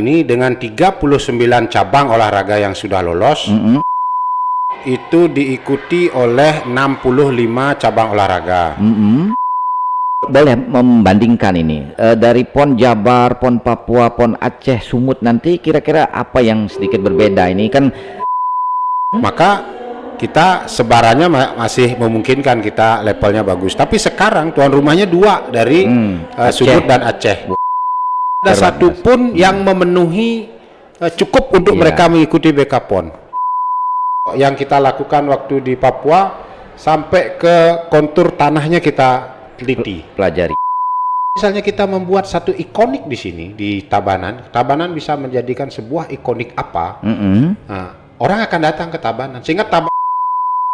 Ini dengan 39 cabang olahraga yang sudah lolos, itu diikuti oleh 65 cabang olahraga. Boleh membandingkan ini dari PON Jabar, PON Papua, PON Aceh, Sumut, nanti kira-kira apa yang sedikit berbeda ini kan? Maka kita sebarannya masih memungkinkan, kita levelnya bagus. Tapi sekarang tuan rumahnya dua dari Sumut dan Aceh. Ada satu pun yang memenuhi cukup untuk mereka mengikuti BK PON. Yang kita lakukan waktu di Papua sampai ke kontur tanahnya kita teliti, pelajari. Misalnya kita membuat satu ikonik di sini di Tabanan. Tabanan bisa menjadikan sebuah ikonik apa? Nah, orang akan datang ke Tabanan sehingga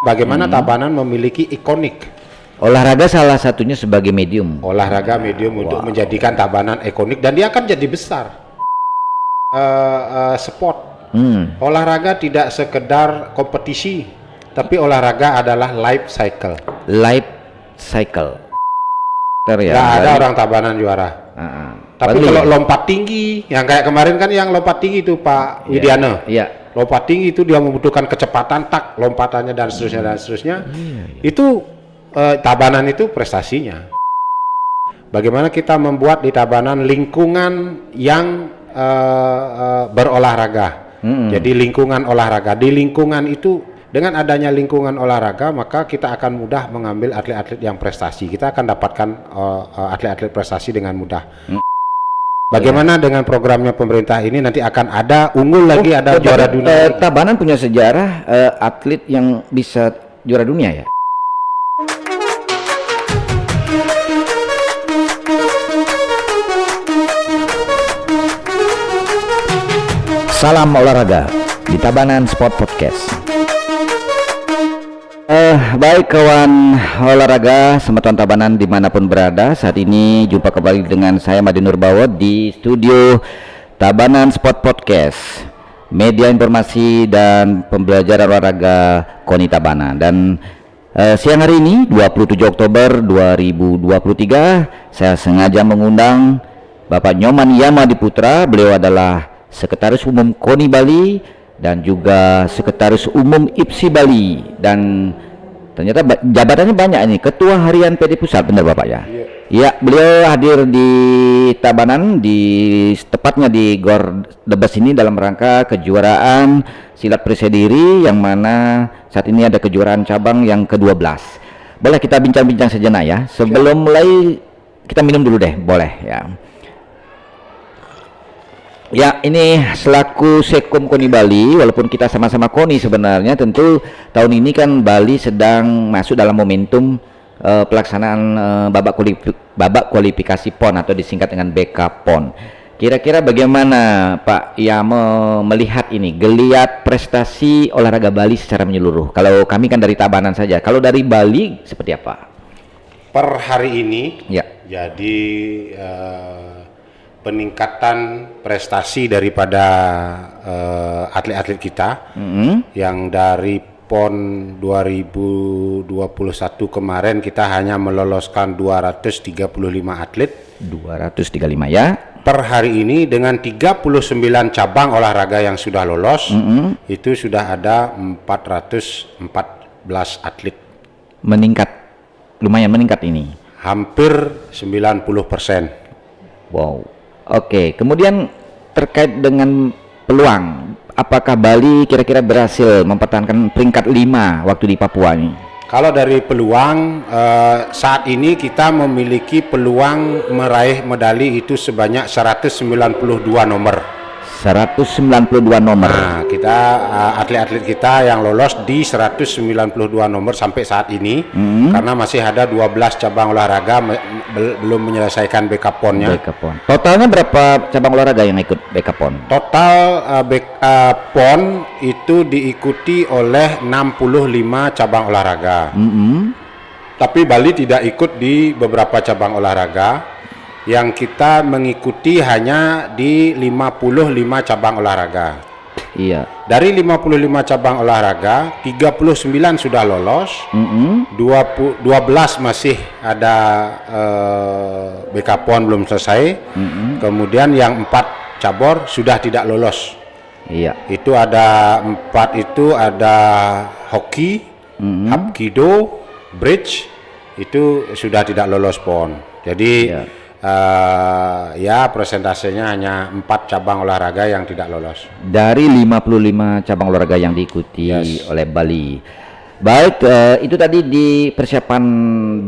bagaimana Tabanan memiliki ikonik. Olahraga salah satunya sebagai medium. Olahraga medium untuk menjadikan Tabanan ikonik, dan dia akan jadi besar. Sport. Olahraga tidak sekedar kompetisi, tapi olahraga adalah life cycle. Life cycle. Nggak ada orang Tabanan juara. Tapi kalau lompat tinggi, yang kayak kemarin kan yang lompat tinggi itu Pak Widiana. Iya. Lompat tinggi itu dia membutuhkan kecepatan, lompatannya dan seterusnya dan seterusnya. Itu Tabanan itu prestasinya. Bagaimana kita membuat di Tabanan lingkungan yang berolahraga. Jadi lingkungan olahraga. Di lingkungan itu, dengan adanya lingkungan olahraga, maka kita akan mudah mengambil atlet-atlet yang prestasi. Kita akan dapatkan atlet-atlet prestasi dengan mudah. Bagaimana dengan programnya pemerintah ini? Nanti akan ada unggul lagi, ada juara dunia. Tabanan punya sejarah atlet yang bisa juara dunia ya? Salam olahraga di Tabanan Sport Podcast. Baik kawan olahraga Semeton Tabanan dimanapun berada, saat ini jumpa kembali dengan saya Madi Nurbawo di studio Tabanan Sport Podcast, media informasi dan pembelajaran olahraga KONI Tabanan. Dan siang hari ini 27 Oktober 2023 saya sengaja mengundang Bapak Nyoman Yamadiputra. Beliau adalah Sekretaris Umum KONI Bali dan juga Sekretaris Umum IPSI Bali, dan ternyata jabatannya banyak ini, Ketua Harian PD Pusat, benar Bapak ya? Iya, beliau hadir di Tabanan, tepatnya di Gor Debes ini dalam rangka kejuaraan silat persediri, yang mana saat ini ada kejuaraan cabang yang ke-12. Boleh kita bincang-bincang sejenak ya? Sebelum mulai kita minum dulu deh, boleh ya? Ya, ini selaku Sekom KONI Bali, walaupun kita sama-sama KONI sebenarnya, tentu tahun ini kan Bali sedang masuk dalam momentum pelaksanaan babak kualifikasi PON atau disingkat dengan BK PON. Kira-kira bagaimana Pak melihat ini geliat prestasi olahraga Bali secara menyeluruh? Kalau kami kan dari Tabanan saja, kalau dari Bali seperti apa? Per hari ini, ya. Jadi peningkatan prestasi daripada atlet-atlet kita yang dari PON 2021 kemarin kita hanya meloloskan 235 atlet. 235 ya. Per hari ini dengan 39 cabang olahraga yang sudah lolos, itu sudah ada 414 atlet. Meningkat, lumayan meningkat ini. Hampir 90%. Wow. Oke, kemudian terkait dengan peluang, apakah Bali kira-kira berhasil mempertahankan peringkat 5 waktu di Papua ini? Kalau dari peluang, saat ini kita memiliki peluang meraih medali itu sebanyak 192 nomor. 192 nomor. Nah, kita atlet-atlet kita yang lolos di 192 nomor sampai saat ini, karena masih ada 12 cabang olahraga belum menyelesaikan BK PON-nya. Totalnya berapa cabang olahraga yang ikut BK PON? Total PON itu diikuti oleh 65 cabang olahraga. Tapi Bali tidak ikut di beberapa cabang olahraga. Yang kita mengikuti hanya di 55 cabang olahraga. Iya. Dari 55 cabang olahraga, 39 sudah lolos, 12 masih ada BK PON belum selesai. Kemudian yang 4 cabur sudah tidak lolos. Iya. Itu ada 4, itu ada hoki, hapkido, bridge, itu sudah tidak lolos PON. Jadi ya presentasenya hanya 4 cabang olahraga yang tidak lolos. Dari 55 cabang olahraga yang diikuti oleh Bali. Baik, itu tadi di persiapan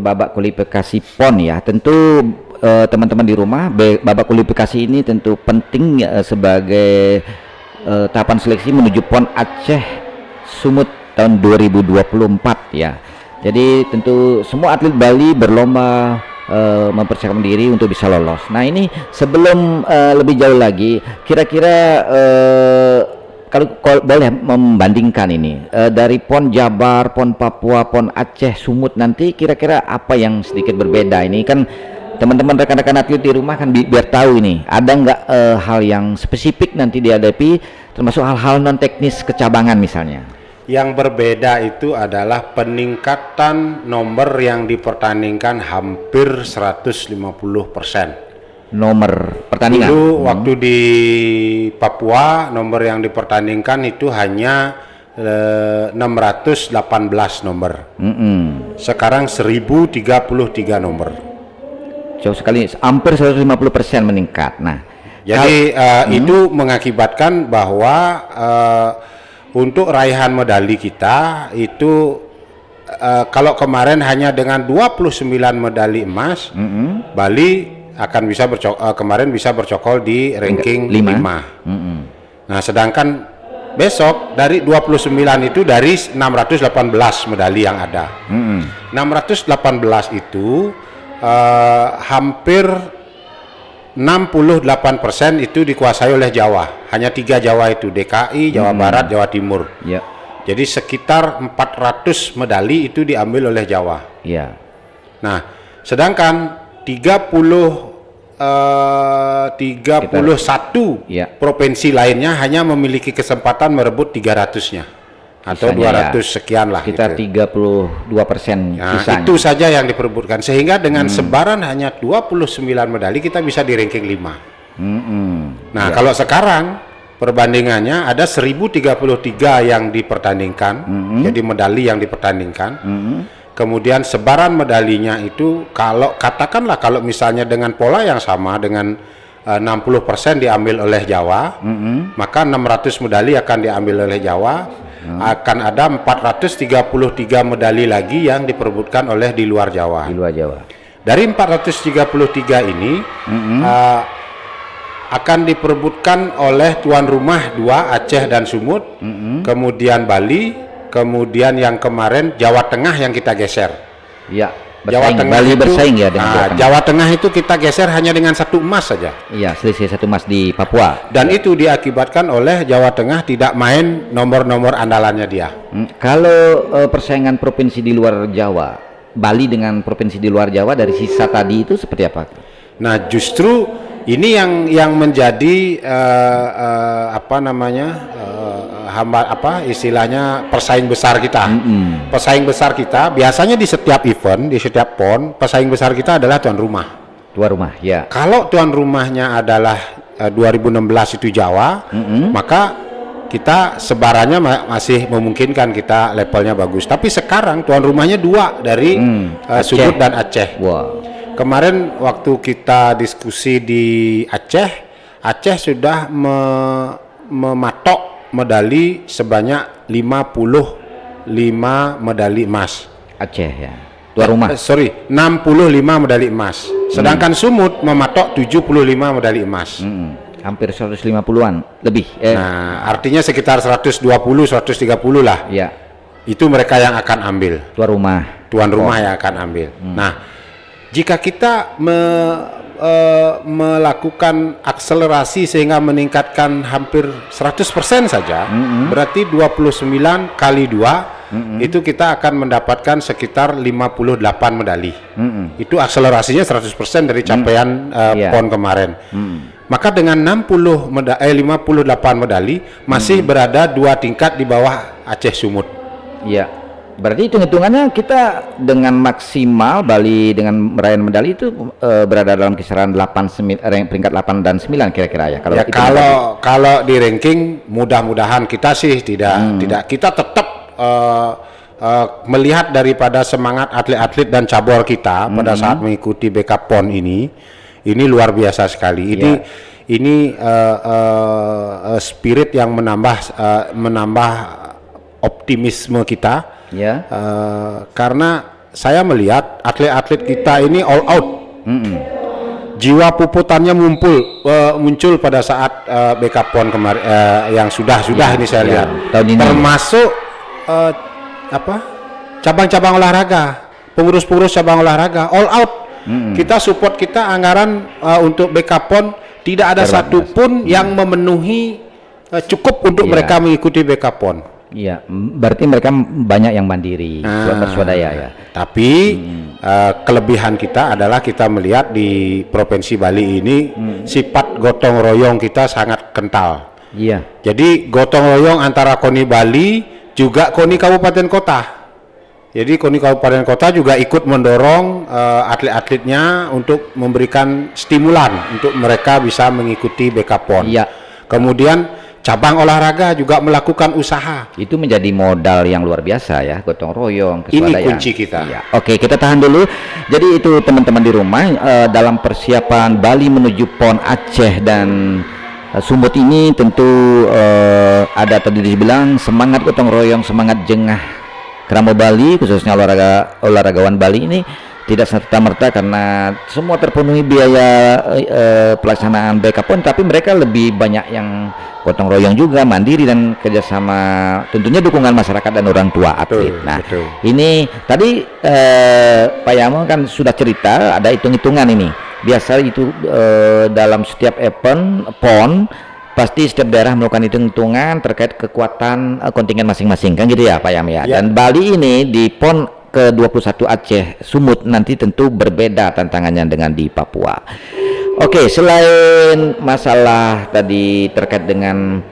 babak kualifikasi PON ya. Tentu teman-teman di rumah, babak kualifikasi ini tentu penting sebagai tahapan seleksi menuju PON Aceh Sumut tahun 2024 ya. Jadi tentu semua atlet Bali berlomba mempersiapkan diri untuk bisa lolos. Nah ini sebelum lebih jauh lagi, kira-kira kalau boleh membandingkan ini dari PON Jabar, PON Papua, PON Aceh Sumut nanti, kira-kira apa yang sedikit berbeda? Ini kan teman-teman rekan-rekan atlet di rumah kan biar tahu ini ada nggak hal yang spesifik nanti dihadapi, termasuk hal-hal non teknis kecabangan misalnya. Yang berbeda itu adalah peningkatan nomor yang dipertandingkan hampir 150%. Nomor pertandingan. Dulu waktu di Papua nomor yang dipertandingkan itu hanya 618 nomor. Sekarang 1033 nomor. Jauh sekali, hampir 150% meningkat. Nah, jadi itu mengakibatkan bahwa untuk raihan medali kita itu kalau kemarin hanya dengan 29 medali emas, Bali akan bisa kemarin bisa bercokol di ranking 5. Nah, sedangkan besok dari 29 itu dari 618 medali yang ada. 618 itu hampir 68% itu dikuasai oleh Jawa. Hanya 3 Jawa itu, DKI, Jawa Barat, Jawa Timur. Jadi sekitar 400 medali itu diambil oleh Jawa. Nah, sedangkan 31 provinsi lainnya hanya memiliki kesempatan merebut 300-nya atau 200 sekian lah. Sekitar gitu. 32% sisanya. Itu saja yang diperebutkan, sehingga dengan sebaran hanya 29 medali kita bisa di ranking 5. Nah, kalau sekarang perbandingannya ada 1033 yang dipertandingkan, jadi medali yang dipertandingkan. Kemudian sebaran medalinya itu kalau katakanlah kalau misalnya dengan pola yang sama dengan 60% diambil oleh Jawa, maka 600 medali akan diambil oleh Jawa, akan ada 433 medali lagi yang diperebutkan oleh di luar Jawa. Dari 433 ini akan diperebutkan oleh tuan rumah 2 Aceh dan Sumut, kemudian Bali, kemudian yang kemarin Jawa Tengah yang kita geser. Jawa Tengah Bali itu, bersaing ya dengan Jawa Tengah itu kita geser hanya dengan 1 emas saja. Selisih 1 emas di Papua. Dan itu diakibatkan oleh Jawa Tengah tidak main nomor-nomor andalannya dia. Kalau persaingan provinsi di luar Jawa, Bali dengan provinsi di luar Jawa dari sisa tadi itu seperti apa? Nah, justru ini yang menjadi istilahnya pesaing besar kita. Pesaing besar kita biasanya di setiap event, di setiap PON, pesaing besar kita adalah tuan rumah. Kalau tuan rumahnya adalah 2016 itu Jawa, maka kita sebarannya masih memungkinkan, kita levelnya bagus. Tapi sekarang tuan rumahnya 2 dari Sumut dan Aceh. Kemarin waktu kita diskusi di Aceh sudah mematok medali sebanyak 55 medali emas. Aceh ya, tuan rumah. 65 medali emas. Sedangkan Sumut mematok 75 medali emas. Hampir 150-an lebih. Nah, artinya sekitar 120-130 lah. Itu mereka yang akan ambil. Tuan rumah yang akan ambil. Nah, jika kita melakukan akselerasi sehingga meningkatkan hampir 100% saja, berarti 29 kali 2 itu kita akan mendapatkan sekitar 58 medali. Itu akselerasinya 100% dari capaian PON kemarin. Maka dengan 58 medali masih berada 2 tingkat di bawah Aceh Sumut. Berarti hitung-hitungannya kita dengan maksimal Bali dengan meraih medali itu berada dalam kisaran 8 peringkat 8 dan 9 kira-kira ya. Ya kalau di ranking mudah-mudahan kita sih tidak kita tetap melihat daripada semangat atlet-atlet dan cabur kita pada saat mengikuti BK PON ini luar biasa sekali. Ini spirit yang menambah optimisme kita. Ya. Karena saya melihat atlet-atlet kita ini all out. Jiwa puputannya muncul pada saat BK PON kemarin yang sudah ini saya lihat. Termasuk cabang-cabang olahraga, pengurus-pengurus cabang olahraga all out. Kita support, kita anggaran untuk BK PON tidak ada satupun yang memenuhi cukup untuk mereka mengikuti BK PON. Iya, berarti mereka banyak yang mandiri, swadaya ya. Tapi kelebihan kita adalah kita melihat di Provinsi Bali ini sifat gotong royong kita sangat kental. Iya. Jadi gotong royong antara KONI Bali juga KONI Kabupaten Kota. Jadi KONI Kabupaten Kota juga ikut mendorong atlet-atletnya untuk memberikan stimulan untuk mereka bisa mengikuti BK PON. Iya. Kemudian cabang olahraga juga melakukan usaha. Itu menjadi modal yang luar biasa ya, gotong royong, keswadayaan. Ini kunci kita. Iya. Oke, kita tahan dulu. Jadi itu teman-teman di rumah dalam persiapan Bali menuju PON Aceh dan Sumut ini tentu ada tadi dibilang semangat gotong royong, semangat jengah Keramo Bali, khususnya olahragawan Bali ini tidak serta-merta karena semua terpenuhi biaya pelaksanaan BK PON, tapi mereka lebih banyak yang gotong royong juga, mandiri dan kerjasama, tentunya dukungan masyarakat dan orang tua atlet. Betul. Ini tadi Pak Yamo kan sudah cerita ada hitung-hitungan ini. Biasa itu dalam setiap event PON pasti setiap daerah melakukan hitung-hitungan terkait kekuatan kontingen masing-masing kan gitu ya Pak Yam ya. Dan Bali ini di PON ke-21 Aceh Sumut nanti tentu berbeda tantangannya dengan di Papua. Oke, selain masalah tadi terkait dengan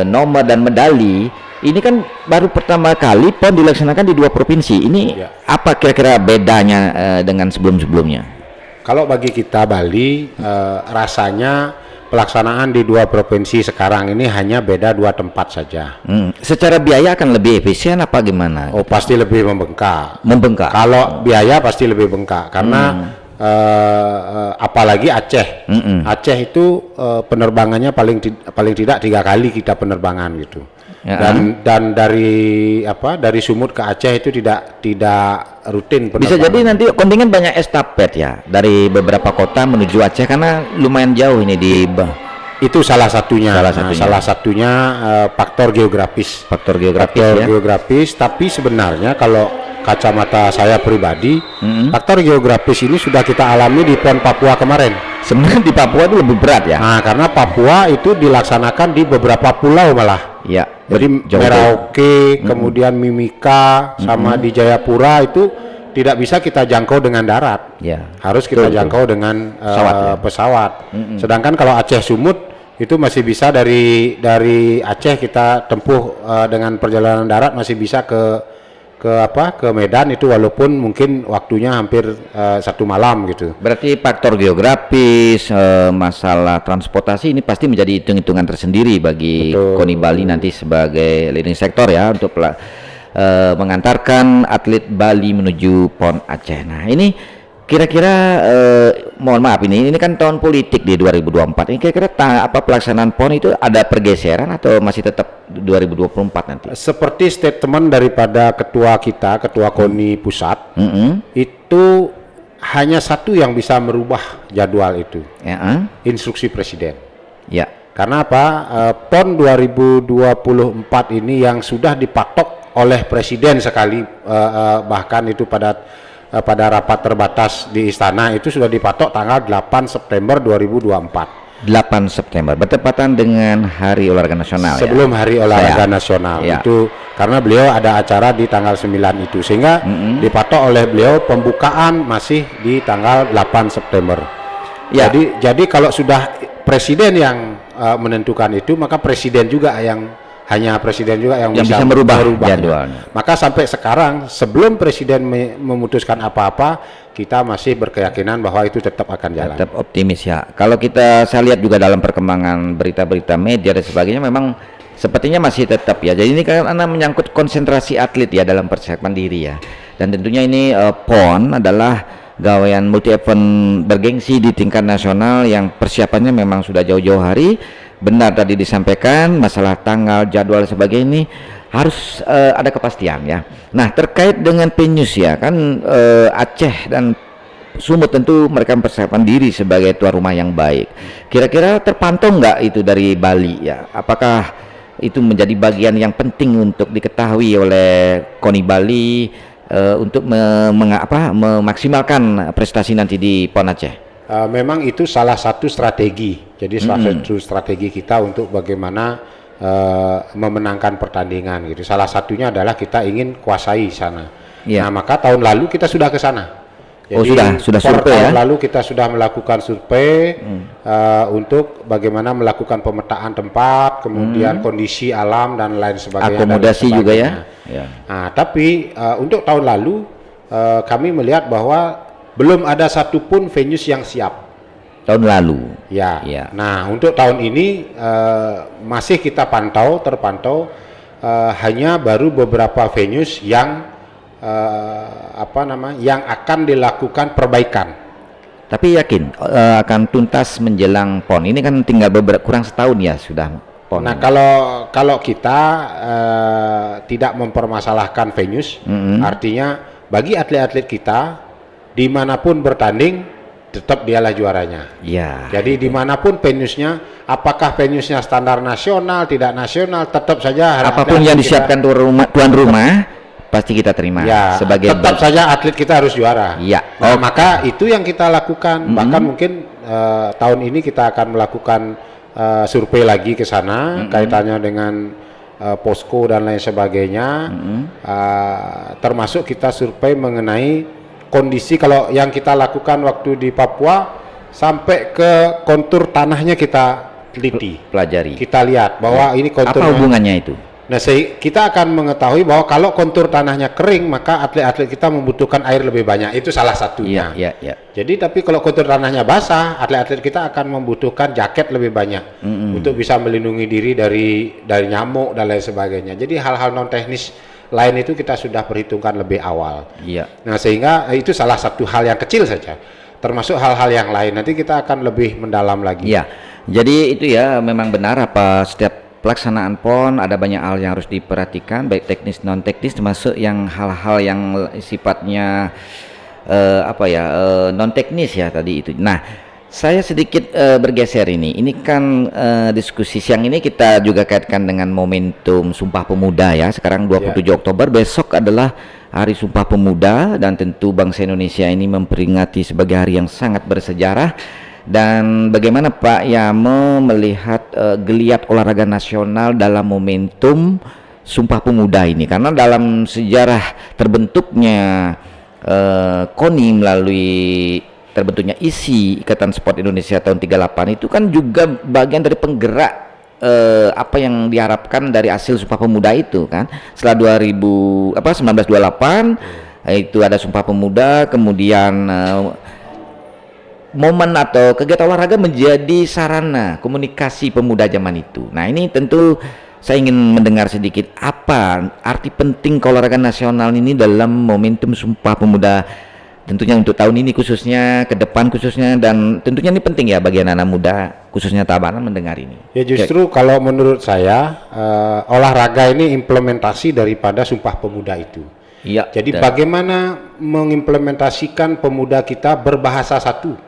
nomor dan medali, ini kan baru pertama kali PON dilaksanakan di 2 provinsi. Ini apa kira-kira bedanya dengan sebelum-sebelumnya? Kalau bagi kita Bali, rasanya pelaksanaan di 2 provinsi sekarang ini hanya beda 2 tempat saja. Secara biaya akan lebih efisien apa gimana? Oh, pasti lebih membengkak. Kalau biaya pasti lebih bengkak karena apalagi Aceh. Aceh itu penerbangannya paling tidak 3 kali kita penerbangan gitu. Dan dari Sumut ke Aceh itu tidak rutin penerbangan. Bisa jadi nanti kontingen banyak estafet ya dari beberapa kota menuju Aceh karena lumayan jauh ini di itu salah satunya faktor geografis. Geografis, tapi sebenarnya kalau kacamata saya pribadi, faktor geografis ini sudah kita alami di PON Papua kemarin. Sebenarnya di Papua itu lebih berat ya. Nah, karena Papua itu dilaksanakan di beberapa pulau malah. Ya. Jadi Merauke, kemudian Mimika, sama di Jayapura itu tidak bisa kita jangkau dengan darat. Ya. Harus kita jangkau dengan pesawat. Sedangkan kalau Aceh Sumut itu masih bisa dari Aceh kita tempuh dengan perjalanan darat masih bisa ke Medan itu walaupun mungkin waktunya hampir 1 malam gitu. Berarti faktor geografis, masalah transportasi ini pasti menjadi hitung-hitungan tersendiri bagi KONI Bali nanti sebagai leading sector ya untuk mengantarkan atlet Bali menuju PON Aceh. Nah ini kira-kira mohon maaf ini kan tahun politik di 2024 ini kira-kira apa pelaksanaan PON itu ada pergeseran atau masih tetap 2024 nanti? Seperti statement daripada ketua KONI pusat, itu hanya satu yang bisa merubah jadwal itu, instruksi presiden. Ya. Karena apa? PON 2024 ini yang sudah dipatok oleh presiden sekali, bahkan itu pada rapat terbatas di istana itu sudah dipatok tanggal 8 September 2024. 8 September bertepatan dengan Hari Olahraga Nasional. Sebelum Hari Olahraga Nasional itu karena beliau ada acara di tanggal 9 itu sehingga dipatok oleh beliau pembukaan masih di tanggal 8 September. Jadi kalau sudah presiden yang menentukan itu maka presiden juga yang hanya presiden juga yang bisa merubah jadwalnya. Maka sampai sekarang sebelum presiden memutuskan apa-apa, kita masih berkeyakinan bahwa itu tetap akan jalan. Tetap optimis ya. Kalau saya lihat juga dalam perkembangan berita-berita media dan sebagainya, memang sepertinya masih tetap ya. Jadi ini karena menyangkut konsentrasi atlet ya dalam persiapan diri ya. Dan tentunya ini PON adalah gawean multi event bergengsi di tingkat nasional yang persiapannya memang sudah jauh-jauh hari. Benar tadi disampaikan masalah tanggal, jadwal sebagainya ini harus ada kepastian ya. Nah, terkait dengan Penyus ya kan, Aceh dan Sumut tentu mereka mempersiapkan diri sebagai tuan rumah yang baik. Kira-kira terpantau nggak itu dari Bali ya? Apakah itu menjadi bagian yang penting untuk diketahui oleh KONI Bali untuk memaksimalkan prestasi nanti di PON Aceh? Memang itu salah satu strategi. Jadi salah satu strategi kita untuk bagaimana memenangkan pertandingan gitu. Salah satunya adalah kita ingin kuasai sana. Yeah. Nah, maka tahun lalu kita sudah ke sana. Jadi, sudah survei ya. Tahun lalu kita sudah melakukan survei untuk bagaimana melakukan pemetaan tempat, kemudian kondisi alam dan lain sebagainya. Akomodasi juga ya. Nah, tapi untuk tahun lalu kami melihat bahwa belum ada satupun venues yang siap. Tahun lalu. Ya. Nah, untuk tahun ini masih kita terpantau hanya baru beberapa venues yang yang akan dilakukan perbaikan. Tapi yakin akan tuntas menjelang PON. Ini kan tinggal kurang setahun ya sudah PON. Nah, kalau kita tidak mempermasalahkan venues, artinya bagi atlet-atlet kita dimanapun bertanding tetap dialah juaranya. Ya. Jadi dimanapun venuesnya, apakah venuesnya standar nasional, tidak nasional, tetap saja apapun yang disiapkan tuan rumah pasti kita terima. Ya, sebagai tetap saja atlet kita harus juara. Ya. Nah, maka itu yang kita lakukan. Bahkan mungkin tahun ini kita akan melakukan survei lagi ke sana kaitannya dengan posko dan lain sebagainya. Termasuk kita survei mengenai kondisi kalau yang kita lakukan waktu di Papua sampai ke kontur tanahnya kita teliti, pelajari. Kita lihat bahwa ini kontur. Apa hubungannya itu? Nah, kita akan mengetahui bahwa kalau kontur tanahnya kering, maka atlet-atlet kita membutuhkan air lebih banyak. Itu salah satunya. Iya. Jadi, tapi kalau kontur tanahnya basah, atlet-atlet kita akan membutuhkan jaket lebih banyak untuk bisa melindungi diri dari nyamuk dan lain sebagainya. Jadi, hal-hal non teknis lain itu kita sudah perhitungkan lebih awal. Iya. Nah, sehingga itu salah satu hal yang kecil saja. Termasuk hal-hal yang lain. Nanti kita akan lebih mendalam lagi. Iya. Jadi itu ya memang benar apa setiap pelaksanaan PON ada banyak hal yang harus diperhatikan, baik teknis non teknis, termasuk yang hal-hal yang sifatnya non teknis ya tadi itu. Nah, saya sedikit bergeser ini kan diskusi siang ini kita juga kaitkan dengan momentum Sumpah Pemuda ya. Sekarang 27 Oktober, besok adalah Hari Sumpah Pemuda, dan tentu bangsa Indonesia ini memperingati sebagai hari yang sangat bersejarah. Dan bagaimana Pak Yamo melihat geliat olahraga nasional dalam momentum Sumpah Pemuda ini? Karena dalam sejarah terbentuknya KONI melalui terbentuknya ISI, Ikatan Sport Indonesia tahun 38 itu kan juga bagian dari penggerak apa yang diharapkan dari hasil Sumpah Pemuda itu kan. Setelah 1928 itu ada Sumpah Pemuda, kemudian momen atau kegiatan olahraga menjadi sarana komunikasi pemuda zaman itu. Nah, ini tentu saya ingin mendengar sedikit apa arti penting keolahragaan nasional ini dalam momentum Sumpah Pemuda, tentunya untuk tahun ini khususnya, ke depan khususnya, dan tentunya ini penting ya bagi anak-anak muda khususnya Tabanan mendengar ini. Ya, justru kalau menurut saya olahraga ini implementasi daripada Sumpah Pemuda itu. Iya. Jadi bagaimana mengimplementasikan pemuda kita berbahasa satu?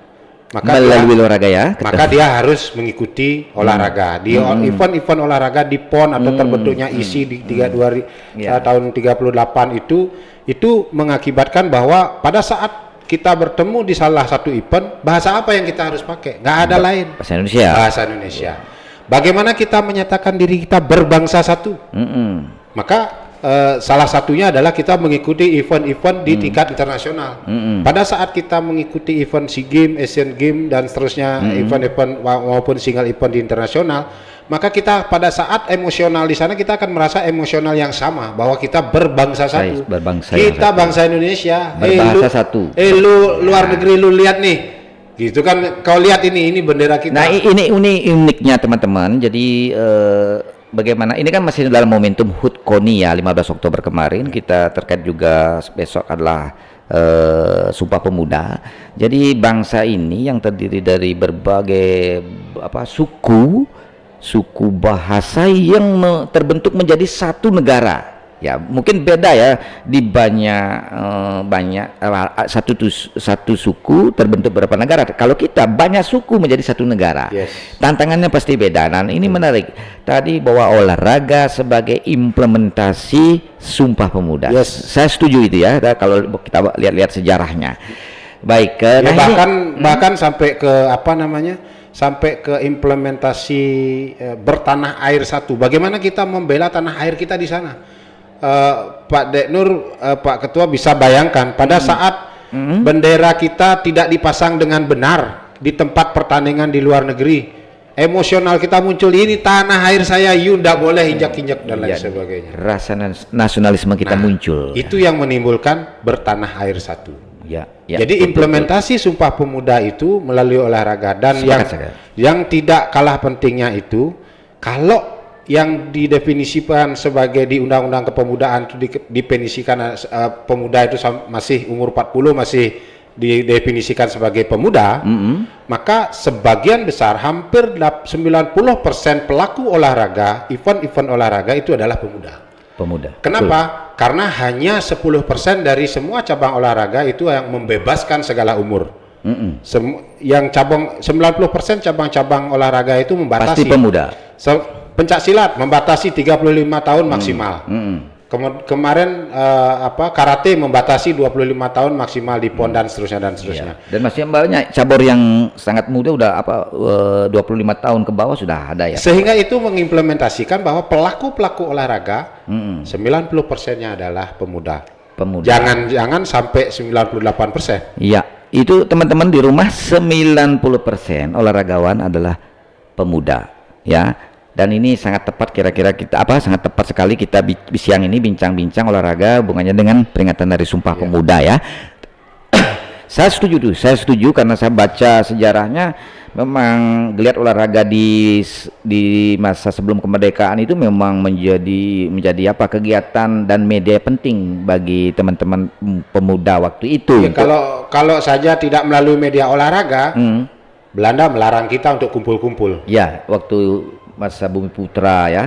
Melalui olahraga ya. Maka dia harus mengikuti olahraga di event-event olahraga di PON atau terbentuknya ISI di tahun 38 itu mengakibatkan bahwa pada saat kita bertemu di salah satu event, bahasa apa yang kita harus pakai? Nggak ada lain. Bahasa Indonesia. Bahasa Indonesia. Bagaimana kita menyatakan diri kita berbangsa satu? Maka salah satunya adalah kita mengikuti event-event di tingkat internasional. Pada saat kita mengikuti event SEA Games, Asian Games dan seterusnya, event-event maupun single event di internasional, maka kita pada saat emosional di sana kita akan merasa emosional yang sama bahwa kita berbangsa satu. Kita bangsa Indonesia. Berbahasa satu. Lu luar negeri lu lihat nih. Gitu kan, kau lihat ini bendera kita. Nah, ini uniknya teman-teman. Jadi bagaimana ini kan masih dalam momentum HUT KONI ya, 15 Oktober kemarin kita terkait juga besok adalah Sumpah Pemuda. Jadi bangsa ini yang terdiri dari berbagai suku bahasa yang terbentuk menjadi satu negara. Ya mungkin beda ya di satu suku terbentuk beberapa negara. Kalau kita banyak suku menjadi satu negara, tantangannya pasti beda. Nah ini menarik tadi bahwa olahraga sebagai implementasi Sumpah Pemuda. Saya setuju itu ya. Kalau kita lihat sejarahnya. Baik. Bahkan sampai ke sampai ke implementasi bertanah air satu. Bagaimana kita membela tanah air kita di sana? Pak Deknur, Pak Ketua bisa bayangkan pada saat bendera kita tidak dipasang dengan benar di tempat pertandingan di luar negeri, emosional kita muncul, ini tanah air saya, tidak boleh injak-injak dan lain sebagainya. Rasa nasionalisme kita muncul. Itu yang menimbulkan bertanah air satu. Jadi betul, implementasi Sumpah Pemuda itu melalui olahraga dan yang tidak kalah pentingnya itu, kalau yang didefinisikan sebagai di Undang-Undang Kepemudaan itu didefinisikan pemuda itu masih umur 40 masih didefinisikan sebagai pemuda, maka sebagian besar hampir 90% pelaku olahraga, event-event olahraga itu adalah pemuda. Kenapa? Betul. Karena hanya 10% dari semua cabang olahraga itu yang membebaskan segala umur. Yang cabang 90% cabang-cabang olahraga itu membatasi. Pasti pemuda. Pencak silat membatasi 35 tahun maksimal. Kemarin karate membatasi 25 tahun maksimal di PON dan seterusnya. Dan masih banyak cabur yang sangat muda udah 25 tahun ke bawah sudah ada ya. Sehingga itu mengimplementasikan bahwa pelaku-pelaku olahraga 90%-nya adalah pemuda. Jangan sampai 98%. Iya, itu teman-teman di rumah 90% olahragawan adalah pemuda ya. Dan ini sangat tepat kira-kira sangat tepat sekali kita siang ini bincang-bincang olahraga hubungannya dengan peringatan dari Sumpah Pemuda ya. Saya setuju karena saya baca sejarahnya, memang geliat olahraga di masa sebelum kemerdekaan itu memang menjadi kegiatan dan media penting bagi teman-teman pemuda waktu itu. Kalau saja tidak melalui media olahraga, Belanda melarang kita untuk kumpul-kumpul. Ya, waktu masa Bumi Putra ya.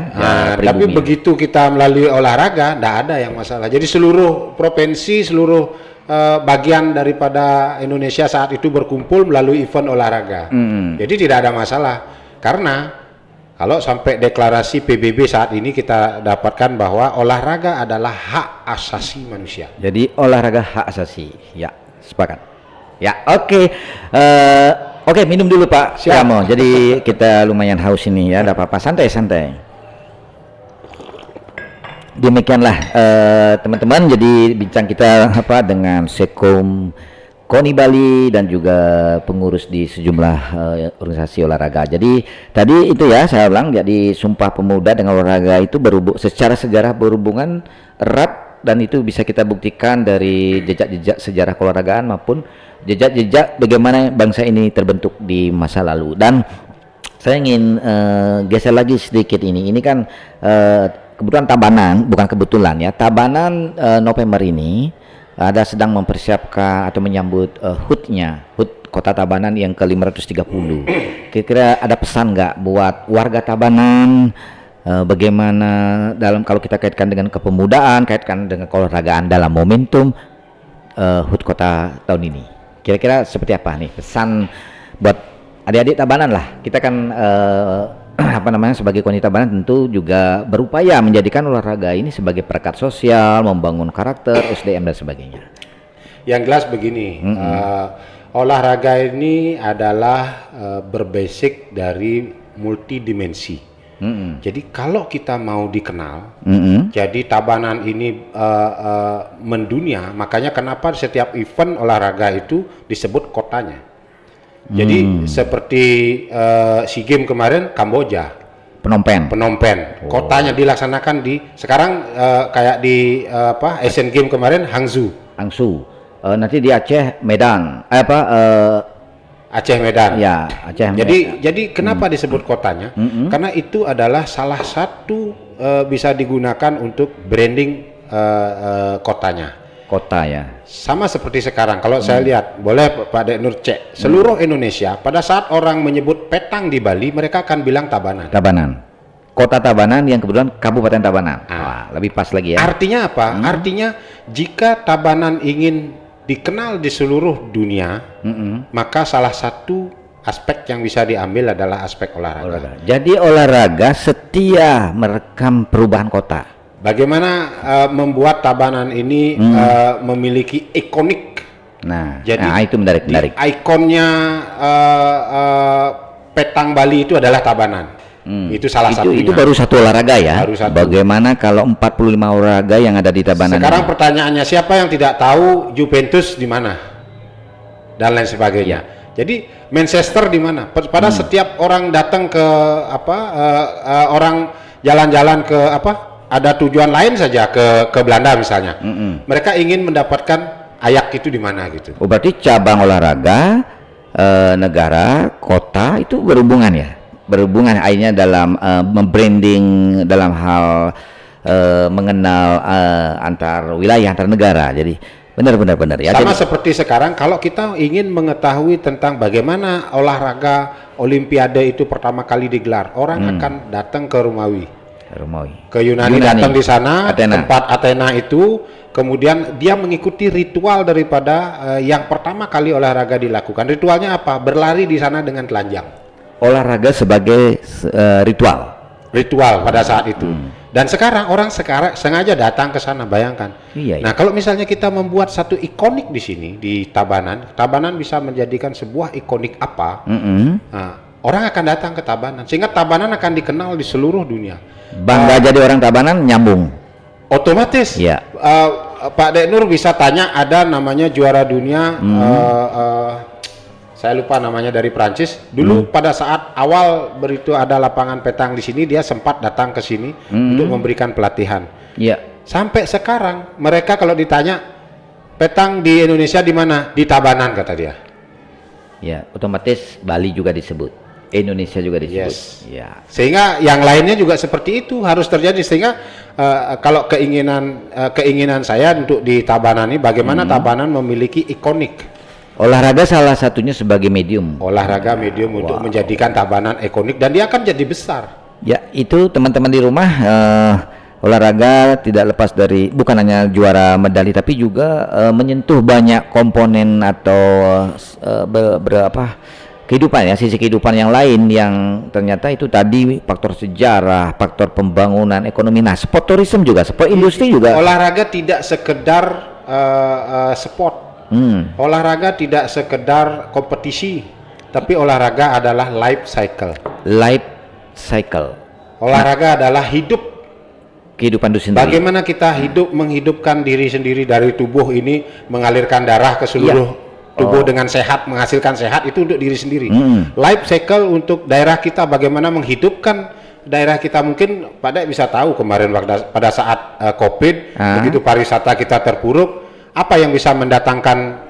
Tapi begitu kita melalui olahraga, tidak ada yang masalah. Jadi seluruh provinsi, seluruh bagian daripada Indonesia saat itu berkumpul melalui event olahraga. Jadi tidak ada masalah. Karena kalau sampai deklarasi PBB saat ini kita dapatkan bahwa olahraga adalah hak asasi manusia. Jadi olahraga hak asasi. Ya, sepakat. Ya, oke. Oke, minum dulu Pak Ramo. Jadi kita lumayan haus ini ya, ada apa-apa, santai-santai. Demikianlah teman-teman, jadi bincang kita dengan Sekom KONI Bali dan juga pengurus di sejumlah organisasi olahraga. Jadi tadi itu ya saya ulang, jadi Sumpah Pemuda dengan olahraga itu secara sejarah berhubungan erat, dan itu bisa kita buktikan dari jejak-jejak sejarah keolahragaan maupun jejak-jejak bagaimana bangsa ini terbentuk di masa lalu. Dan saya ingin geser lagi sedikit ini kan kebetulan Tabanan, bukan kebetulan ya, Tabanan November ini ada sedang mempersiapkan atau menyambut HUT Kota Tabanan yang ke-530. Kira-kira ada pesan nggak buat warga Tabanan, bagaimana kalau kita kaitkan dengan kepemudaan, kaitkan dengan keolahragaan dalam momentum HUT Kota tahun ini? Kira-kira seperti apa nih pesan buat adik-adik Tabanan lah? Kita kan sebagai KONI Tabanan tentu juga berupaya menjadikan olahraga ini sebagai perekat sosial, membangun karakter, SDM dan sebagainya. Yang jelas begini, olahraga ini adalah berbasic dari multidimensi. Jadi kalau kita mau dikenal, jadi Tabanan ini mendunia, makanya kenapa setiap event olahraga itu disebut kotanya. Jadi seperti SEA Games kemarin Kamboja, Phnom Penh, kotanya dilaksanakan di sekarang kayak di Asian Games kemarin Hangzhou. Nanti di Aceh Medan, Aceh Medan. Ya, Aceh Medan. Jadi kenapa disebut kotanya? Karena itu adalah salah satu bisa digunakan untuk branding kotanya. Kota ya. Sama seperti sekarang, kalau saya lihat, boleh Pak Dek Nur cek, seluruh Indonesia pada saat orang menyebut Petang di Bali, mereka akan bilang Tabanan. Kota Tabanan yang kebetulan Kabupaten Tabanan. Wah, lebih pas lagi ya. Artinya apa? Artinya jika Tabanan ingin dikenal di seluruh dunia, maka salah satu aspek yang bisa diambil adalah aspek olahraga. Jadi olahraga setia merekam perubahan kota. Bagaimana membuat Tabanan ini memiliki ikonik. Jadi itu menarik. Ikonnya Petang Bali itu adalah Tabanan. Itu salah satunya. Itu baru satu olahraga ya. Bagaimana kalau 45 olahraga yang ada di Tabanan? Sekarang pertanyaannya, siapa yang tidak tahu Juventus di mana dan lain sebagainya. Jadi Manchester di mana? Pada setiap orang datang ke orang jalan-jalan ke ada tujuan lain saja ke Belanda misalnya. Mereka ingin mendapatkan Ayak itu di mana gitu. Berarti cabang olahraga, negara, kota itu berhubungan ya? Berhubungan akhirnya dalam membranding, dalam hal mengenal antar wilayah, antar negara. Jadi benar ya. Sama seperti sekarang, kalau kita ingin mengetahui tentang bagaimana olahraga Olimpiade itu pertama kali digelar, orang akan datang ke Romawi. Ke Yunani. Datang di sana, tempat Athena itu, kemudian dia mengikuti ritual daripada yang pertama kali olahraga dilakukan. Ritualnya apa? Berlari di sana dengan telanjang. Olahraga sebagai ritual pada saat itu. Dan sekarang orang sengaja datang ke sana, bayangkan. Nah, kalau misalnya kita membuat satu ikonik di sini di Tabanan bisa menjadikan sebuah ikonik apa? Nah, orang akan datang ke Tabanan sehingga Tabanan akan dikenal di seluruh dunia. Bangga jadi orang Tabanan, nyambung. Otomatis. Pak Dek Nur bisa tanya, ada namanya juara dunia saya lupa namanya, dari Prancis. Dulu pada saat awal beritu ada lapangan petang di sini, dia sempat datang ke sini untuk memberikan pelatihan. Sampai sekarang mereka kalau ditanya petang di Indonesia di mana? Di Tabanan, kata dia. Otomatis Bali juga disebut, Indonesia juga disebut. Sehingga yang lainnya juga seperti itu harus terjadi. Sehingga kalau keinginan saya untuk di Tabanan ini, bagaimana Tabanan memiliki ikonik. Olahraga salah satunya sebagai medium. Untuk menjadikan Tabanan ikonik, dan dia akan jadi besar. Ya, itu teman-teman di rumah, olahraga tidak lepas dari bukan hanya juara medali, tapi juga menyentuh banyak komponen atau kehidupan ya, sisi kehidupan yang lain yang ternyata itu tadi faktor sejarah, faktor pembangunan ekonomi. Nah, sport tourism juga, sport industri juga. Olahraga tidak sekedar sport. Olahraga tidak sekedar kompetisi, tapi olahraga adalah life cycle. Olahraga adalah kehidupan itu sendiri. Bagaimana kita menghidupkan diri sendiri dari tubuh ini, mengalirkan darah ke seluruh tubuh dengan sehat, menghasilkan sehat, itu untuk diri sendiri. Life cycle untuk daerah kita, bagaimana menghidupkan daerah kita. Mungkin Pak Dek bisa tahu kemarin pada saat COVID, begitu pariwisata kita terpuruk, apa yang bisa mendatangkan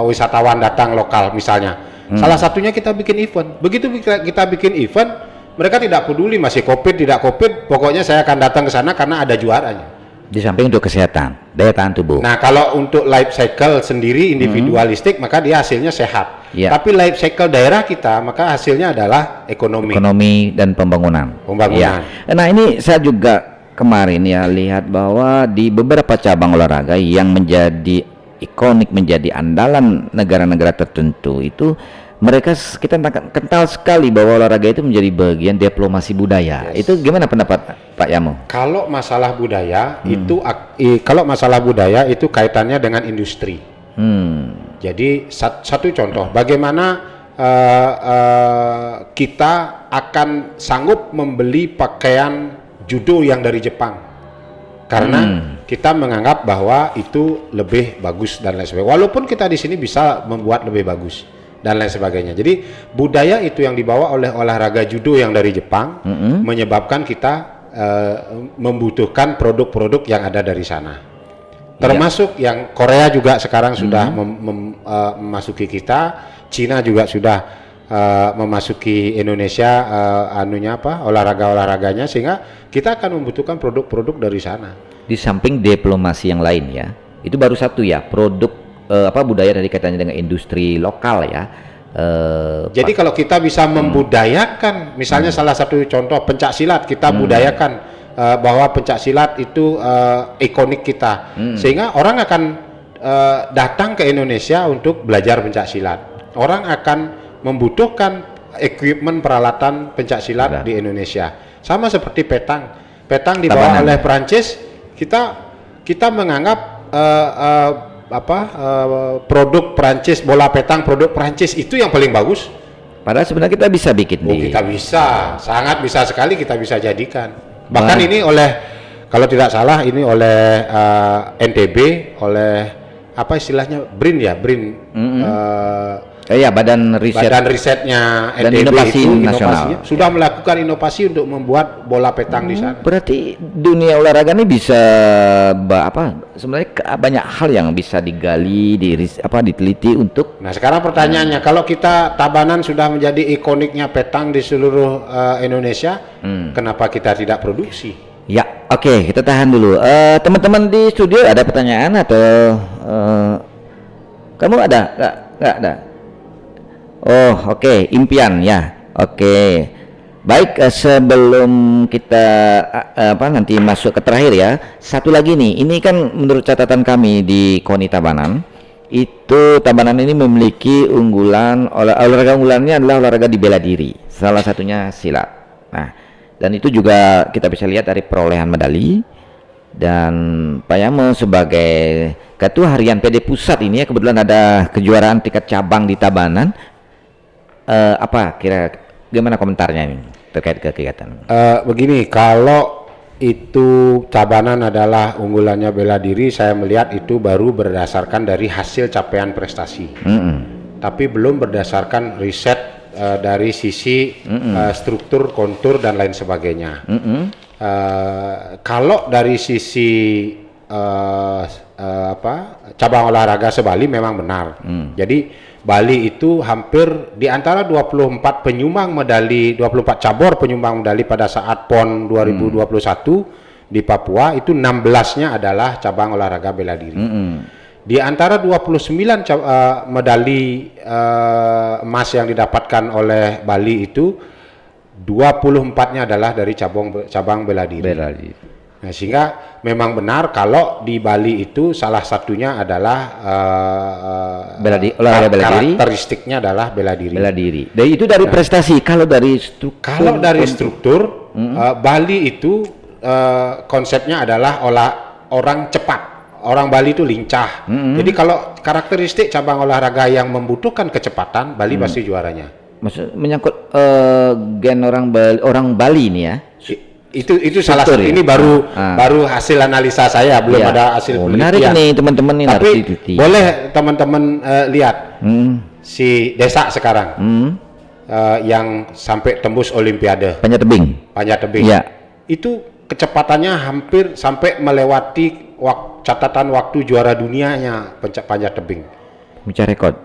wisatawan datang lokal misalnya. Salah satunya kita bikin event. Begitu kita bikin event, mereka tidak peduli masih COVID, tidak COVID, pokoknya saya akan datang ke sana karena ada juaranya. Di samping untuk kesehatan, daya tahan tubuh. Nah, kalau untuk life cycle sendiri individualistik, maka dia hasilnya sehat. Tapi life cycle daerah kita, maka hasilnya adalah ekonomi dan pembangunan. Nah, ini saya juga kemarin ya lihat bahwa di beberapa cabang olahraga yang menjadi ikonik, menjadi andalan negara-negara tertentu itu, kita kental sekali bahwa olahraga itu menjadi bagian diplomasi budaya. Itu gimana pendapat Pak Yamo? Kalau masalah budaya itu kaitannya dengan industri. Jadi satu contoh bagaimana kita akan sanggup membeli pakaian judo yang dari Jepang karena kita menganggap bahwa itu lebih bagus dan lain sebagainya. Walaupun kita di sini bisa membuat lebih bagus dan lain sebagainya. Jadi budaya itu yang dibawa oleh olahraga judo yang dari Jepang menyebabkan kita membutuhkan produk-produk yang ada dari sana. Termasuk yang Korea juga sekarang sudah memasuki kita, Cina juga sudah memasuki Indonesia olahraga-olahraganya, sehingga kita akan membutuhkan produk-produk dari sana. Di samping diplomasi yang lain ya, itu baru satu ya produk budaya dari kaitannya dengan industri lokal ya. Jadi kalau kita bisa membudayakan, misalnya salah satu contoh pencak silat, kita budayakan bahwa pencak silat itu ikonik kita, sehingga orang akan datang ke Indonesia untuk belajar pencak silat. Orang akan membutuhkan equipment peralatan pencak silat di Indonesia. Sama seperti petang dibawa oleh Perancis, kita menganggap produk Perancis, bola petang produk Perancis itu yang paling bagus. Padahal sebenarnya kita bisa bikin kita bisa, sangat bisa sekali kita bisa jadikan. Bahkan ini kalau tidak salah ini oleh NTB, oleh apa istilahnya BRIN ya, BRIN. Badan risetnya dan NTB inovasi itu nasional sudah melakukan inovasi untuk membuat bola petang di sana. Berarti dunia olahraga ini bisa sebenarnya banyak hal yang bisa digali, diteliti untuk. Nah, sekarang pertanyaannya, kalau kita Tabanan sudah menjadi ikoniknya petang di seluruh Indonesia, kenapa kita tidak produksi? Ya, oke, kita tahan dulu. Teman-teman di studio ada pertanyaan atau kamu ada? Nggak ada. Oh, oke, impian ya. Oke. Baik, sebelum kita nanti masuk ke terakhir ya. Satu lagi nih, ini kan menurut catatan kami di KONI Tabanan, itu Tabanan ini memiliki olahraga unggulannya adalah olahraga di bela diri. Salah satunya silat. Nah, dan itu juga kita bisa lihat dari perolehan medali. Dan Pak Yamo sebagai Ketua Harian PD Pusat ini ya, kebetulan ada kejuaraan tingkat cabang di Tabanan. Gimana komentarnya ini terkait kegiatan? Begini, kalau itu Tabanan adalah unggulannya bela diri, saya melihat itu baru berdasarkan dari hasil capaian prestasi, tapi belum berdasarkan riset dari sisi struktur, kontur dan lain sebagainya. Kalau dari sisi cabang olahraga se-Bali memang benar. Jadi Bali itu hampir di antara 24 cabur penyumbang medali pada saat PON 2021 di Papua, itu 16-nya adalah cabang olahraga bela diri. Di antara 29 medali emas yang didapatkan oleh Bali itu 24-nya adalah dari cabang bela diri. Nah, sehingga memang benar kalau di Bali itu salah satunya adalah karakteristiknya adalah bela diri. Dan itu dari prestasi. Kalau dari struktur, Bali itu konsepnya adalah orang cepat. Orang Bali itu lincah. Jadi kalau karakteristik cabang olahraga yang membutuhkan kecepatan, Bali pasti juaranya. Maksud menyangkut gen orang Bali ini ya. Itu salah satu ya? Ini baru hasil analisa saya, belum ada hasil penelitian. Menarik nih teman-teman ini. Tapi boleh teman-teman lihat si Desa sekarang yang sampai tembus Olimpiade. Panjat tebing. Ya. Itu kecepatannya hampir sampai melewati catatan waktu juara dunianya panjat tebing.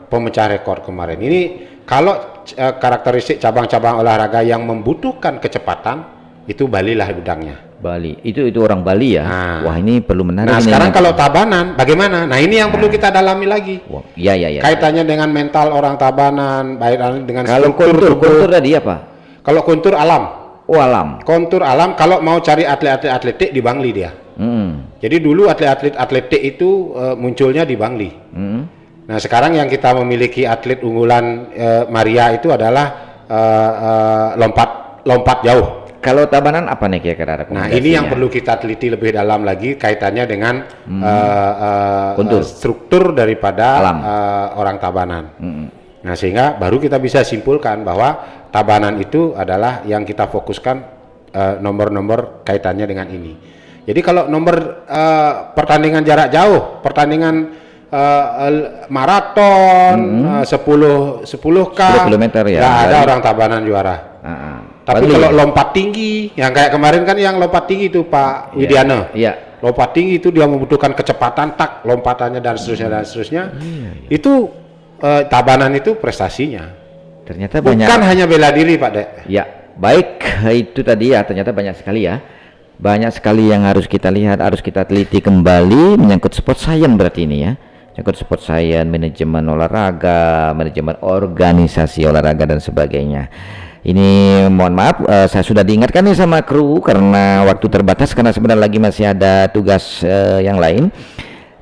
Pemecah rekor kemarin. Ini kalau karakteristik cabang-cabang olahraga yang membutuhkan kecepatan, itu Bali lah gudangnya. Bali itu orang Bali ya. Wah, ini perlu menarik. Nah, sekarang kalau Tabanan bagaimana? Nah, ini yang perlu kita dalami lagi. Iya. Kaitannya dengan mental orang Tabanan, baik dengan kalau kontur tadi apa? Kalau kontur alam. Alam. Kontur alam, kalau mau cari atlet-atlet atletik di Bangli dia. Jadi dulu atlet-atlet atletik itu munculnya di Bangli. Nah, sekarang yang kita memiliki atlet unggulan Maria itu adalah lompat jauh. Kalau Tabanan apa nih kira-kira? Nah, ini yang perlu kita teliti lebih dalam lagi kaitannya dengan struktur daripada orang Tabanan. Nah, sehingga baru kita bisa simpulkan bahwa Tabanan itu adalah yang kita fokuskan nomor-nomor kaitannya dengan ini. Jadi kalau nomor pertandingan jarak jauh, pertandingan maraton 10 kilometer ya. Nggak ada orang Tabanan juara. Tapi kalau lompat tinggi, yang kayak kemarin kan yang lompat tinggi itu Pak Widiana. Iya. Lompat tinggi itu dia membutuhkan kecepatan lompatannya dan seterusnya. Itu Tabanan itu prestasinya. Ternyata bukan hanya bela diri Pak Dek. Ya, baik itu tadi ya, ternyata banyak sekali ya. Banyak sekali yang harus kita lihat, harus kita teliti kembali menyangkut sport science berarti ini ya. Menyangkut sport science, manajemen olahraga, manajemen organisasi olahraga dan sebagainya. Ini mohon maaf, saya sudah diingatkan nih sama kru karena waktu terbatas, karena sebentar lagi masih ada tugas yang lain.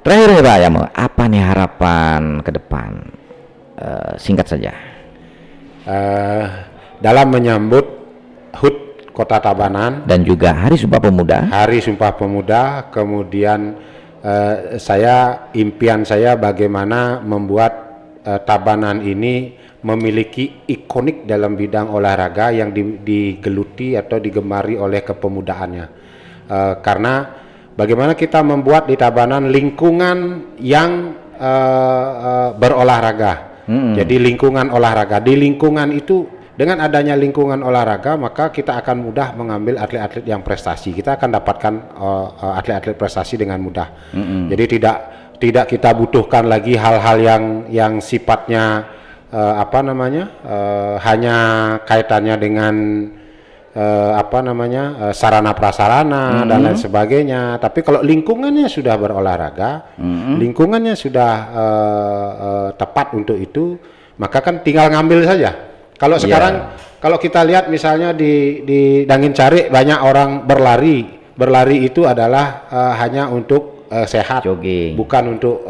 Terakhir nih Pak Yamo, apa nih harapan ke depan? Singkat saja. Dalam menyambut HUT Kota Tabanan dan juga Hari Sumpah Pemuda. Hari Sumpah Pemuda, kemudian impian saya bagaimana membuat Tabanan ini memiliki ikonik dalam bidang olahraga yang digeluti atau digemari oleh kepemudaannya. Karena bagaimana kita membuat di Tabanan lingkungan yang berolahraga. Jadi lingkungan olahraga, di lingkungan itu dengan adanya lingkungan olahraga maka kita akan mudah mengambil atlet-atlet yang prestasi. Kita akan dapatkan atlet-atlet prestasi dengan mudah. Jadi tidak kita butuhkan lagi hal-hal yang sifatnya hanya kaitannya dengan sarana prasarana dan lain sebagainya. Tapi kalau lingkungannya sudah berolahraga, lingkungannya sudah tepat untuk itu, maka kan tinggal ngambil saja. Kalau sekarang kalau kita lihat misalnya di Dangin Carik banyak orang berlari itu adalah hanya untuk sehat, jogging, bukan untuk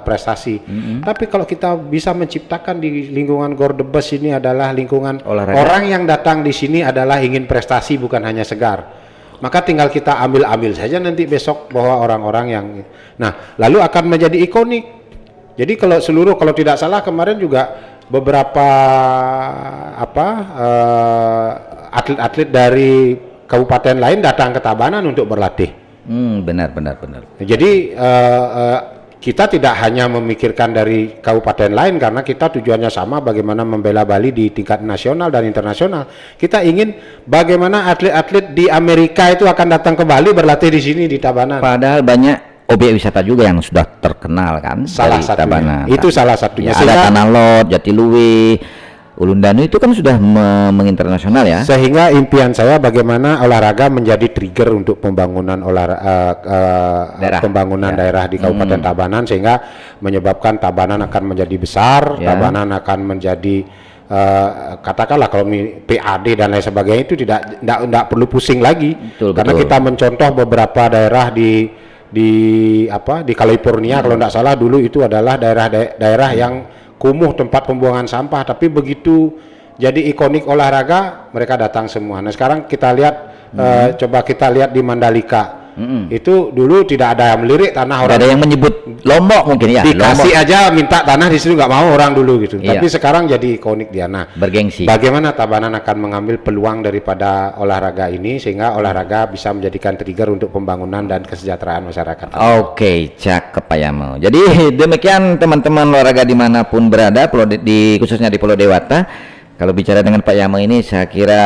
prestasi. Tapi kalau kita bisa menciptakan di lingkungan Gordebes ini adalah lingkungan olahraga, orang yang datang di sini adalah ingin prestasi bukan hanya segar, maka tinggal kita ambil saja nanti besok bahwa orang-orang yang lalu akan menjadi ikonik. Jadi kalau tidak salah kemarin juga beberapa atlet-atlet dari kabupaten lain datang ke Tabanan untuk berlatih. Benar. Jadi kita tidak hanya memikirkan dari kabupaten lain karena kita tujuannya sama, bagaimana membela Bali di tingkat nasional dan internasional. Kita ingin bagaimana atlet-atlet di Amerika itu akan datang ke Bali berlatih di sini di Tabanan. Padahal banyak objek wisata juga yang sudah terkenal kan salah dari satunya. Tabanan. Itu salah satunya. Ya, ada Tanah Lot, Jatiluwe, Ulun Danu itu kan sudah menginternasional ya. Sehingga impian saya bagaimana olahraga menjadi trigger untuk pembangunan daerah di Kabupaten Tabanan, sehingga menyebabkan Tabanan akan menjadi besar, Tabanan akan menjadi katakanlah kalau PAD dan lain sebagainya itu tidak perlu pusing lagi. Karena kita mencontoh beberapa daerah di California kalau tidak salah dulu itu adalah daerah yang kumuh tempat pembuangan sampah, tapi begitu jadi ikonik olahraga mereka datang semua. Nah sekarang kita lihat coba kita lihat di Mandalika. Itu dulu tidak ada yang melirik tanah orang. Ada yang menyebut Lombok mungkin ya. Dikasih aja minta tanah di situ nggak mau orang dulu gitu. Tapi sekarang jadi ikonik dia. Nah, bergengsi. Bagaimana Tabanan akan mengambil peluang daripada olahraga ini sehingga olahraga bisa menjadikan trigger untuk pembangunan dan kesejahteraan masyarakat. Oke, cakep Pak Yamo. Jadi demikian teman-teman olahraga dimanapun berada, khususnya di Pulau Dewata. Kalau bicara dengan Pak Yamo ini saya kira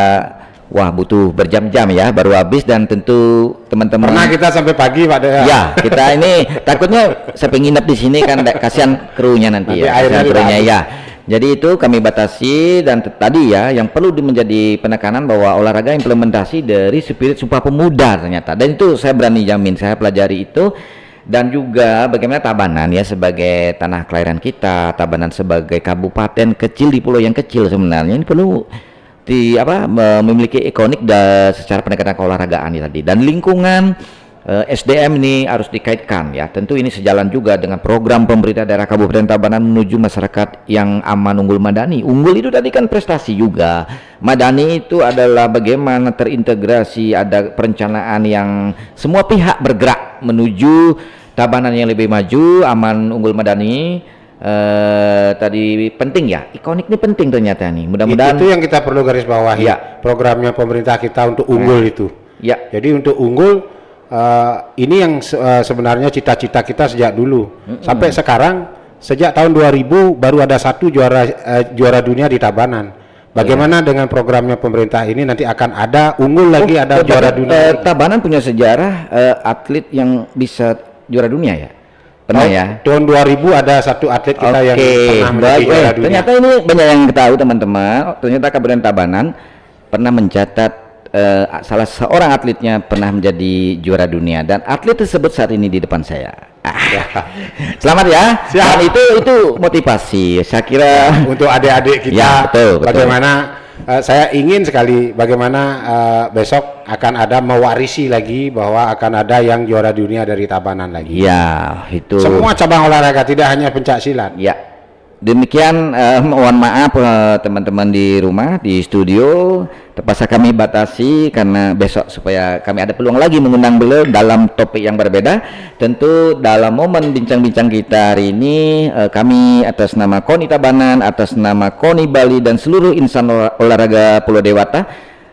wah butuh berjam-jam ya baru habis, dan tentu teman-teman pernah kita sampai pagi Pak Dea. Ya kita ini takutnya sampai nginep di sini kan kasihan krunya nanti ya, kasihan krunya ya. Jadi itu kami batasi, dan tadi ya yang perlu menjadi penekanan bahwa olahraga implementasi dari spirit Sumpah Pemuda ternyata, dan itu saya berani jamin saya pelajari itu. Dan juga bagaimana Tabanan ya sebagai tanah kelahiran kita, Tabanan sebagai kabupaten kecil di pulau yang kecil sebenarnya ini perlu memiliki ikonik secara pendekatan keolahragaan tadi, dan lingkungan SDM ini harus dikaitkan ya. Tentu ini sejalan juga dengan program pemerintah daerah Kabupaten Tabanan menuju masyarakat yang aman, unggul, madani. Unggul itu tadi kan prestasi juga, madani itu adalah bagaimana terintegrasi, ada perencanaan yang semua pihak bergerak menuju Tabanan yang lebih maju, aman, unggul, madani. tadi penting ya, ikonik ini penting ternyata nih. Mudah-mudahan itu yang kita perlu garis bawahi. Ya. Programnya pemerintah kita untuk unggul itu. Ya. Jadi untuk unggul ini yang sebenarnya cita-cita kita sejak dulu sampai sekarang. Sejak tahun 2000 baru ada satu juara dunia di Tabanan. Bagaimana dengan programnya pemerintah ini, nanti akan ada unggul lagi, ada juara dunia. Tabanan punya sejarah atlet yang bisa juara dunia ya? Pernah ya? Tahun 2000 ada satu atlet kita yang pernah menjadi juara dunia. Ternyata ini banyak yang tahu teman-teman. Ternyata Kabupaten Tabanan pernah mencatat salah seorang atletnya pernah menjadi juara dunia, dan atlet tersebut saat ini di depan saya. Selamat ya. Siap. Dan itu motivasi saya kira untuk adik-adik kita. Ya, betul. Bagaimana saya ingin sekali bagaimana besok akan ada mewarisi lagi bahwa akan ada yang juara dunia dari Tabanan lagi. Ya, itu. Semua cabang olahraga, tidak hanya pencak silat. Ya. Demikian, mohon maaf teman-teman di rumah, di studio, terpaksa kami batasi karena besok supaya kami ada peluang lagi mengundang beliau dalam topik yang berbeda. Tentu dalam momen bincang-bincang kita hari ini, kami atas nama KONI Tabanan, atas nama KONI Bali dan seluruh insan olahraga Pulau Dewata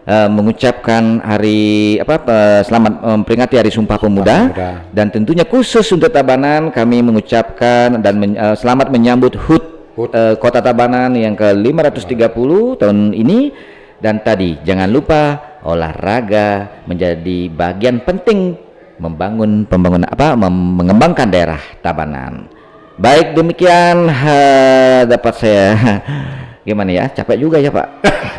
mengucapkan selamat memperingati Hari Sumpah Pemuda. Dan tentunya khusus untuk Tabanan kami mengucapkan dan selamat menyambut HUT Kota Tabanan yang ke-530 tahun ini. Dan tadi jangan lupa olahraga menjadi bagian penting mengembangkan daerah Tabanan. Baik, demikian dapat saya gimana ya, capek juga ya Pak.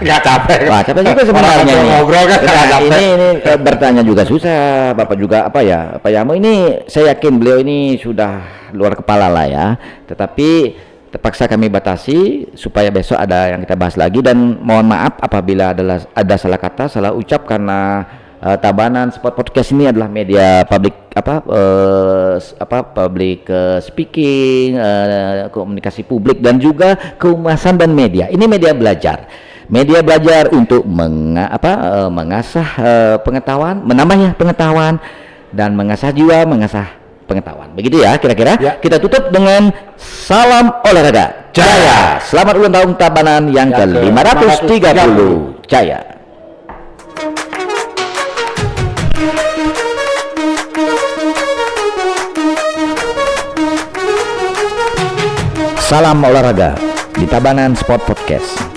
Nggak capek. Wah, capek juga sebenarnya ini. Ngobrol kan ini bertanya juga susah, Bapak juga Pak Yamo ini saya yakin beliau ini sudah luar kepala lah ya. Tetapi terpaksa kami batasi supaya besok ada yang kita bahas lagi, dan mohon maaf apabila ada salah kata, salah ucap, karena Tabanan Sport Podcast ini adalah media public public speaking, komunikasi publik dan juga kehumasan dan media. Ini media belajar untuk mengasah pengetahuan, menambah pengetahuan dan mengasah jiwa, mengasah pengetahuan. Begitu ya kira-kira. Ya. Kita tutup dengan salam olahraga Jaya. Selamat ulang tahun Tabanan yang ke-530. Jaya. Salam olahraga di Tabanan Sport Podcast.